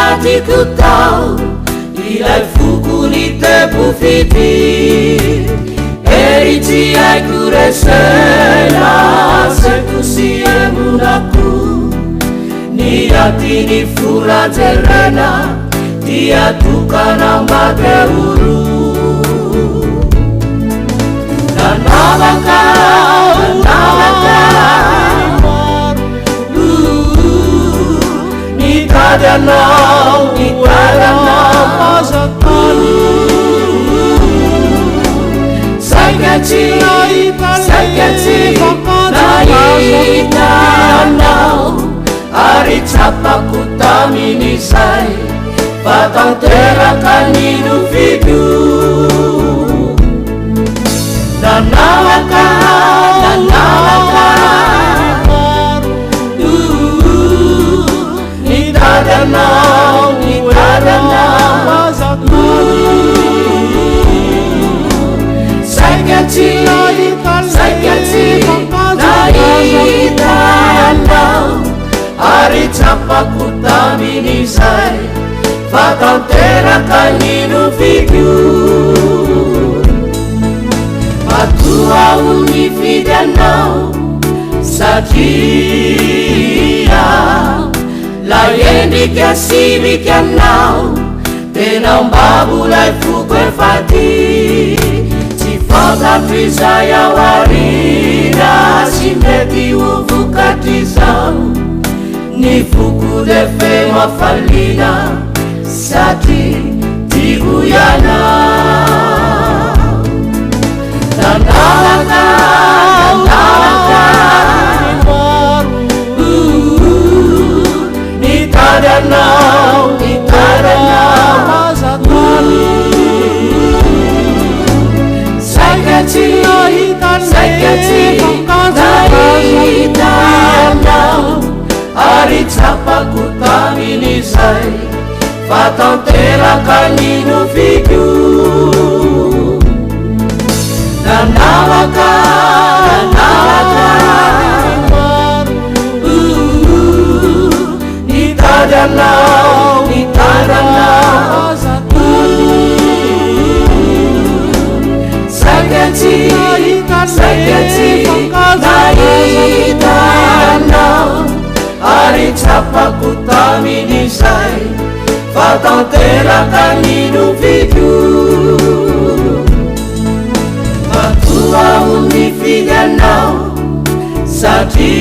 hatiku tahu ilai fukuni tepu fiti eriti ai kuresela sekusie munaku niati ni fura terena dia tukana mateuru dan nalaka Nikadanau Sakati Naitanau Ari capaku tamini sai Patang terakan hidup hidu Dan nalaka Sakati Naitanau Ari capaku tamini sai Fatal terakan hidup figur Matua unifidanau Satia Laiendi kasi bikanau Tenang babulai fukwe fati Cifata trizaya warina Simeti uvukatizau Ni fuku defe mafalina Sati tiguyana Dandalaka Nitadanau Sakati Naitanau Ari capaku tamini sai Fatal terakan hidup figur Dan nalaka Nitadanau Sakati Naitanau Ari capaku tamini sai Fatal terakan hidup figur Matua unifidanau Satia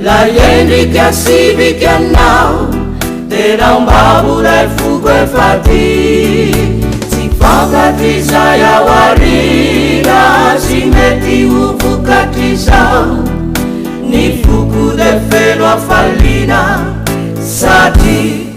Laiendi kasi bikanau Tenang babulai fukwe fati Cifata trizaya warina Simeti uvukatizau Ni fuku de feno a falina Sati